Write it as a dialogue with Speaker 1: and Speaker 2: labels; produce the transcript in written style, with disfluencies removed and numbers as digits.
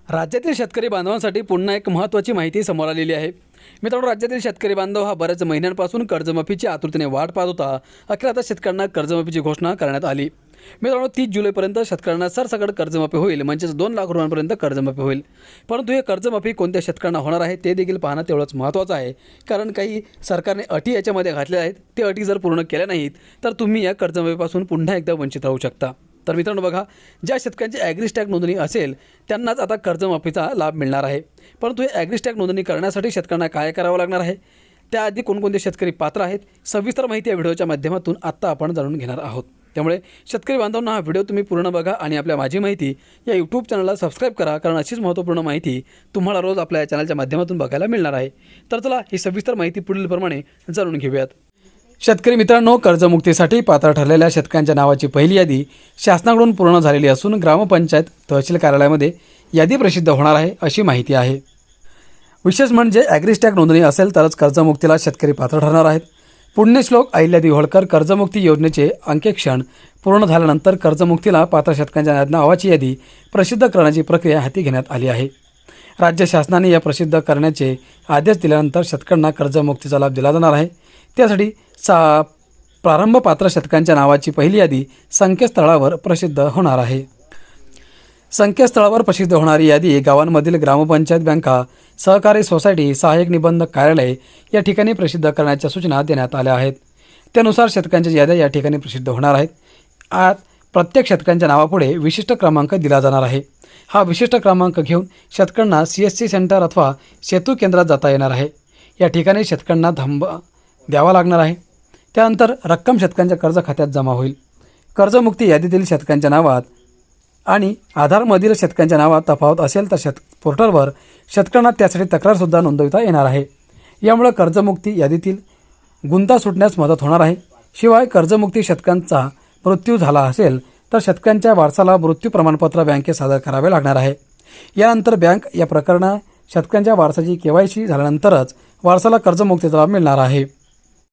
Speaker 1: राज्यातील शेतकरी बांधवांसाठी पुन्हा एक महत्त्वाची माहिती समोर आलेली आहे। मित्रांनो, राज्यातील शेतकरी बांधव हा बऱ्याच महिन्यांपासून कर्जमाफीची आतुरतेने वाट पाहत होता। अखेर आता शेतकऱ्यांना कर्जमाफीची घोषणा करण्यात आली। मित्रांनो, 30 जुलैपर्यंत शेतकऱ्यांना सरसकट कर्जमाफी होईल, म्हणजेच 2 लाख रुपयांपर्यंत कर्जमाफी होईल। परंतु हे कर्जमाफी कोणत्या शेतकऱ्यांना होणार आहे ते देखील पाहणं तेवढंच महत्त्वाचं आहे, कारण काही सरकारने अटी याच्यामध्ये घातल्या आहेत। ते अटी जर पूर्ण केल्या नाहीत तर तुम्ही या कर्जमाफीपासून पुन्हा एकदा वंचित राहू शकता। तर मित्रांनो बघा, ज्या शेतकऱ्यांची ॲग्रीस्टॅग नोंदणी असेल त्यांनाच आता कर्जमाफीचा लाभ मिळणार आहे। परंतु हे ॲग्रीस्टॅग नोंदणी करण्यासाठी शेतकऱ्यांना काय करावं लागणार आहे, त्याआधी कोणकोणते शेतकरी पात्र आहेत, सविस्तर माहिती या व्हिडिओच्या माध्यमातून आत्ता आपण जाणून घेणार आहोत। त्यामुळे शेतकरी बांधवांना हा व्हिडिओ तुम्ही पूर्ण बघा आणि आपल्या माझी माहिती या यूट्यूब चॅनलला सबस्क्राईब करा, कारण अशीच महत्त्वपूर्ण माहिती तुम्हाला रोज आपल्या या चॅनलच्या माध्यमातून बघायला मिळणार आहे। तर चला ही सविस्तर माहिती पुढीलप्रमाणे जाणून घेऊयात। शेतकरी मित्रांनो, कर्जमुक्तीसाठी पात्र ठरलेल्या शेतकऱ्यांच्या नावाची पहिली यादी शासनाकडून पूर्ण झालेली असून ग्रामपंचायत तहसील कार्यालयामध्ये यादी प्रसिद्ध होणार आहे अशी माहिती आहे। विशेष म्हणजे ॲग्रीस्टॅग नोंदणी असेल तरच कर्जमुक्तीला शेतकरी पात्र ठरणार आहेत। पुण्यश्लोक अहिल्यादेवी होळकर कर्जमुक्ती योजनेचे अंकेक्षण पूर्ण झाल्यानंतर कर्जमुक्तीला पात्र शेतकऱ्यांच्या नावाची यादी प्रसिद्ध करण्याची प्रक्रिया हाती घेण्यात आली आहे। राज्य शासनाने या प्रसिद्ध करण्याचे आदेश दिल्यानंतर शेतकऱ्यांना कर्जमुक्तीचा लाभ दिला जाणार आहे। त्यासाठी प्रारंभ पात्र शेतकऱ्यांच्या नावाची पहिली यादी संकेतस्थळावर प्रसिद्ध होणार आहे। संकेतस्थळावर प्रसिद्ध होणारी यादी गावांमधील ग्रामपंचायत, बँका, सहकारी सोसायटी, सहाय्यक निबंधक कार्यालय या ठिकाणी प्रसिद्ध करण्याच्या सूचना देण्यात आल्या आहेत। त्यानुसार शेतकऱ्यांच्या याद्या या ठिकाणी प्रसिद्ध होणार आहेत। आज प्रत्येक शेतकऱ्यांच्या नावापुढे विशिष्ट क्रमांक दिला जाणार आहे। हा विशिष्ट क्रमांक घेऊन शेतकऱ्यांना CSC सेंटर अथवा सेतू केंद्रात जाता येणार आहे। या ठिकाणी शेतकऱ्यांना थांबा द्यावा लागणार आहे। त्यानंतर रक्कम शेतकऱ्यांच्या कर्ज खात्यात जमा होईल। कर्जमुक्ती यादीतील शेतकऱ्यांच्या नावात आणि आधारमधील शेतकऱ्यांच्या नावात तफावत असेल तर पोर्टलवर शेतकऱ्यांना त्यासाठी तक्रारसुद्धा नोंदविता येणार आहे। यामुळे कर्जमुक्ती यादीतील गुंता सुटण्यास मदत होणार आहे। शिवाय कर्जमुक्ती शेतकऱ्यांचा मृत्यू झाला असेल तर शेतकऱ्यांच्या वारसाला मृत्यू प्रमाणपत्र बँकेत सादर करावे लागणार आहे। यानंतर बँक या प्रकरणात शेतकऱ्यांच्या वारसाची KYC झाल्यानंतरच वारसाला कर्जमुक्तीचा लाभ मिळणार आहे।